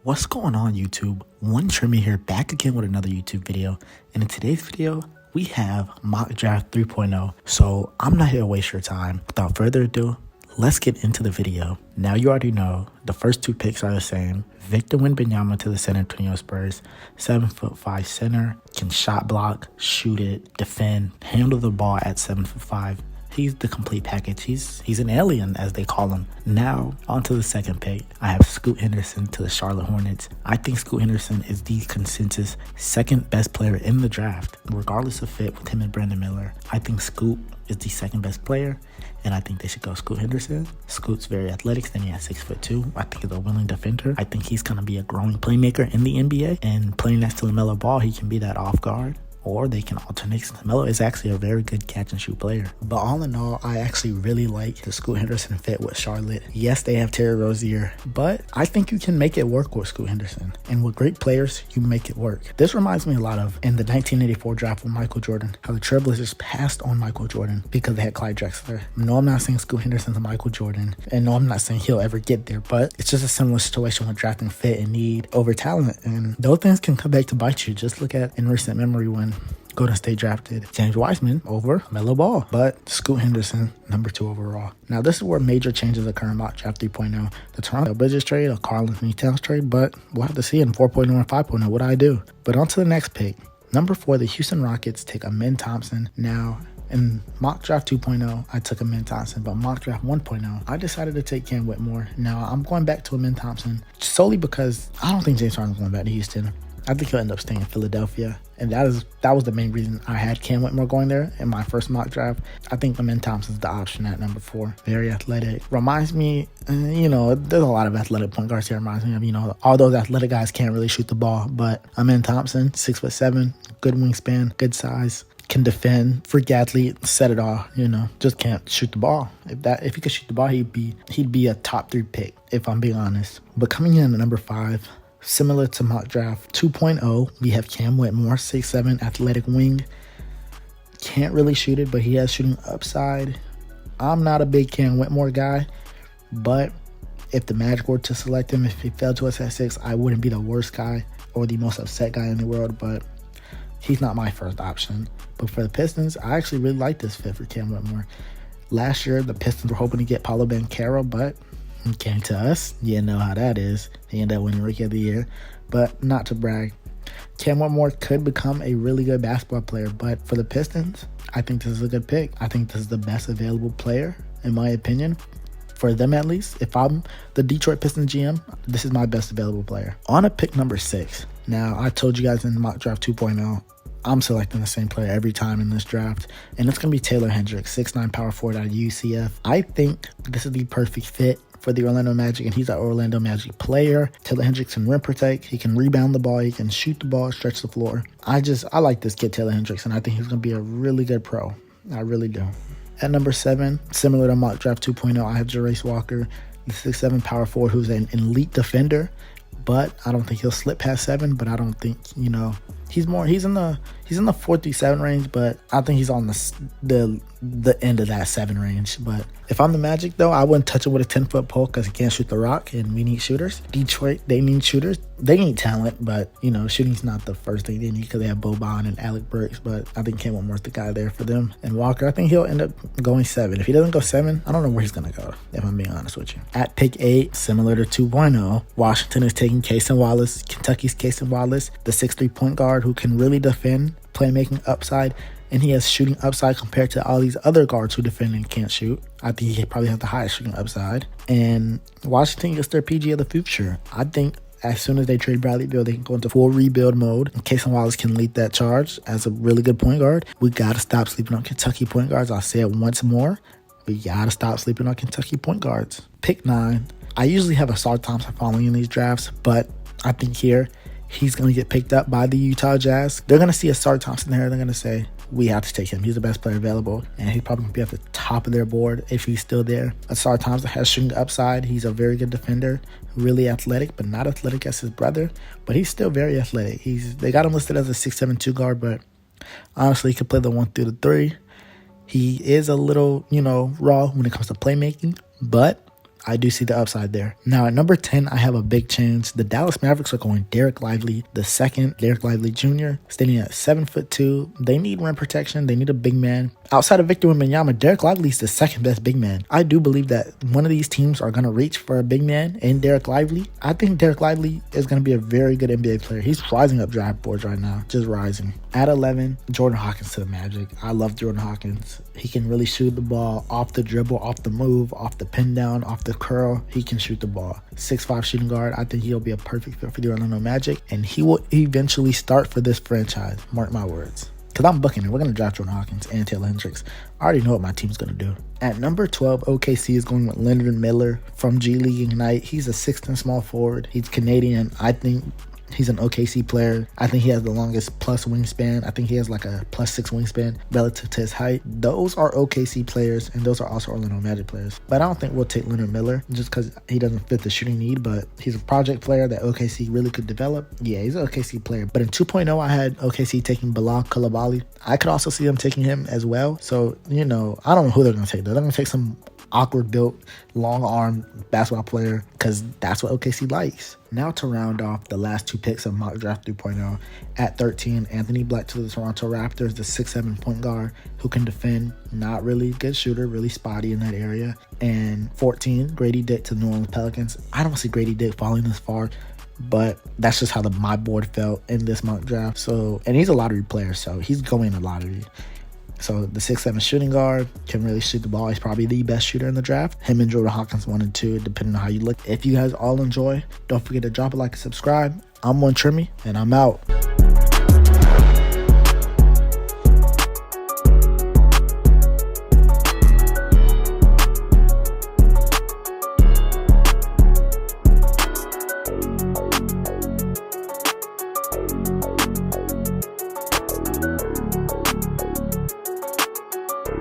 What's going on, YouTube? One Trimmy here, back again with another YouTube video. And in today's video, we have Mock Draft 3.0. So I'm not here to waste your time. Without further ado, let's get into the video. Now you already know the first two picks are the same. Victor Wembanyama to the San Antonio Spurs, 7'5" center, can shot block, shoot it, defend, handle the ball at 7'5". He's the complete package. He's an alien, as they call him. Now, on to the second pick. I have Scoot Henderson to the Charlotte Hornets. I think Scoot Henderson is the consensus second best player in the draft, regardless of fit with him and Brandon Miller. I think Scoot is the second best player, and I think they should go Scoot Henderson. Scoot's very athletic, then he has 6'2". I think he's a willing defender. I think he's going to be a growing playmaker in the NBA, and playing next to LaMelo Ball, he can be that off guard. Or they can alternate, since Melo is actually a very good catch and shoot player. But all in all, I actually really like the Scoot Henderson fit with Charlotte. Yes, they have Terry Rozier, but I think you can make it work with Scoot Henderson. And with great players, you make it work. This reminds me a lot of in the 1984 draft with Michael Jordan, how the Trailblazers passed on Michael Jordan because they had Clyde Drexler. No, I'm not saying Scoot Henderson's a Michael Jordan, and no, I'm not saying he'll ever get there, but it's just a similar situation with drafting fit and need over talent. And those things can come back to bite you. Just look at in recent memory when Golden State drafted James Wiseman over Melo Ball, but Scoot Henderson, number 2 overall. Now, this is where major changes occur in Mock Draft 3.0. The Toronto Bridges trade, a Karl-Anthony Towns trade, but we'll have to see in 4.0 and 5.0 what I do. But on to the next pick. Number 4, the Houston Rockets take Amen Thompson. Now, in Mock Draft 2.0, I took Amen Thompson, but Mock Draft 1.0, I decided to take Cam Whitmore. Now, I'm going back to Amen Thompson solely because I don't think James Harden's going back to Houston. I think he'll end up staying in Philadelphia. And that was the main reason I had Cam Whitmore going there in my first mock draft. I think Amen Thompson's the option at number 4. Very athletic. Reminds me, there's a lot of athletic point guards here. Reminds me of, all those athletic guys can't really shoot the ball. But Amen Thompson, 6'7", good wingspan, good size, can defend, freak athlete, set it all, just can't shoot the ball. If he could shoot the ball, he'd be a top 3 pick, if I'm being honest. But coming in at number 5, similar to Mock Draft 2.0, we have Cam Whitmore, 6'7", athletic wing. Can't really shoot it, but he has shooting upside. I'm not a big Cam Whitmore guy, but if the Magic were to select him, if he fell to us at 6, I wouldn't be the worst guy or the most upset guy in the world, but he's not my first option. But for the Pistons, I actually really like this fit for Cam Whitmore. Last year, the Pistons were hoping to get Paolo Banchero, but he came to us. You know how that is. He ended up winning Rookie of the Year. But not to brag, Cam Whitmore could become a really good basketball player. But for the Pistons, I think this is a good pick. I think this is the best available player, in my opinion. For them, at least. If I'm the Detroit Pistons GM, this is my best available player. On to pick number 6. Now, I told you guys in Mock Draft 2.0, I'm selecting the same player every time in this draft, and it's going to be Taylor Hendricks, 6'9" power forward out of UCF. I think this is the perfect fit for the Orlando Magic, and he's an Orlando Magic player. Taylor Hendricks can rim protect, he can rebound the ball, he can shoot the ball, stretch the floor. I like this kid, Taylor Hendricks, and I think he's going to be a really good pro. I really do. At number 7, similar to Mock Draft 2.0, I have Jarace Walker, the 6'7" power forward who's an elite defender, but I don't think he'll slip past 7, but I don't think, he's in the 4-7 range, but I think he's on the end of that 7 range. But if I'm the Magic, though, I wouldn't touch it with a 10-foot pole because he can't shoot the rock, and we need shooters. Detroit, they need shooters. They need talent, but, shooting's not the first thing they need because they have Boban and Alec Burks, but I think Cam Whitmore's the guy there for them. And Walker, I think he'll end up going 7. If he doesn't go 7, I don't know where he's going to go, if I'm being honest with you. At pick 8, similar to 2.0, Washington is taking Cason Wallace, Kentucky's Cason Wallace, the 6'3" point guard who can really defend, playmaking upside, and he has shooting upside compared to all these other guards who defend and can't shoot. I think he probably has the highest shooting upside. And Washington gets their PG of the future. I think as soon as they trade Bradley Beal, they can go into full rebuild mode. And Cason Wallace can lead that charge as a really good point guard. We got to stop sleeping on Kentucky point guards. I'll say it once more. We got to stop sleeping on Kentucky point guards. Pick 9. I usually have Ausar Thompson following in these drafts, but I think here he's going to get picked up by the Utah Jazz. They're going to see Ausar Thompson there. They're going to say, we have to take him. He's the best player available, and he's probably going to be at the top of their board if he's still there. Ausar Thompson has shooting upside. He's a very good defender, really athletic, but not athletic as his brother, but he's still very athletic. They got him listed as a 6'7" guard, but honestly, he could play the 1 through the 3. He is a little, raw when it comes to playmaking, but I do see the upside there. Now at number 10, I have a big change. The Dallas Mavericks are going Derek Lively, the second, Derek Lively Jr., standing at 7'2". They need rim protection. They need a big man. Outside of Victor Wembanyama, Derek Lively is the second best big man. I do believe that one of these teams are going to reach for a big man in Derek Lively. I think Derek Lively is going to be a very good NBA player. He's rising up draft boards right now, just rising. At 11, Jordan Hawkins to the Magic. I love Jordan Hawkins. He can really shoot the ball off the dribble, off the move, off the pin down, off the curl. He can shoot the ball. 6'5" shooting guard. I think he'll be a perfect fit for the Orlando Magic, and he will eventually start for this franchise. Mark my words. Because I'm booking it. We're going to draft Jordan Hawkins and Taylor Hendricks. I already know what my team's going to do. At number 12, OKC is going with Leonard Miller from G League Ignite. He's a 6'10" small forward. He's Canadian. I think he's an OKC player. I think he has the longest plus wingspan. I think he has like a +6 wingspan relative to his height. Those are OKC players, and those are also Orlando Magic players. But I don't think we'll take Leonard Miller just because he doesn't fit the shooting need, but he's a project player that OKC really could develop. Yeah, he's an OKC player. But in 2.0, I had OKC taking Bilal Coulibaly. I could also see them taking him as well. So, I don't know who they're going to take. They're going to take some awkward built, long arm basketball player because that's what OKC likes. Now to round off the last two picks of Mock Draft 3.0, at 13, Anthony Black to the Toronto Raptors, the 6'7" point guard who can defend, not really good shooter, really spotty in that area. And 14, Grady Dick to the New Orleans Pelicans. I don't see Grady Dick falling this far, but that's just how my board felt in this mock draft. So, and he's a lottery player, so he's going in the lottery. So the 6'7" shooting guard can really shoot the ball. He's probably the best shooter in the draft. Him and Jordan Hawkins 1 and 2, depending on how you look. If you guys all enjoy, don't forget to drop a like and subscribe. I'm One Trimmy, and I'm out.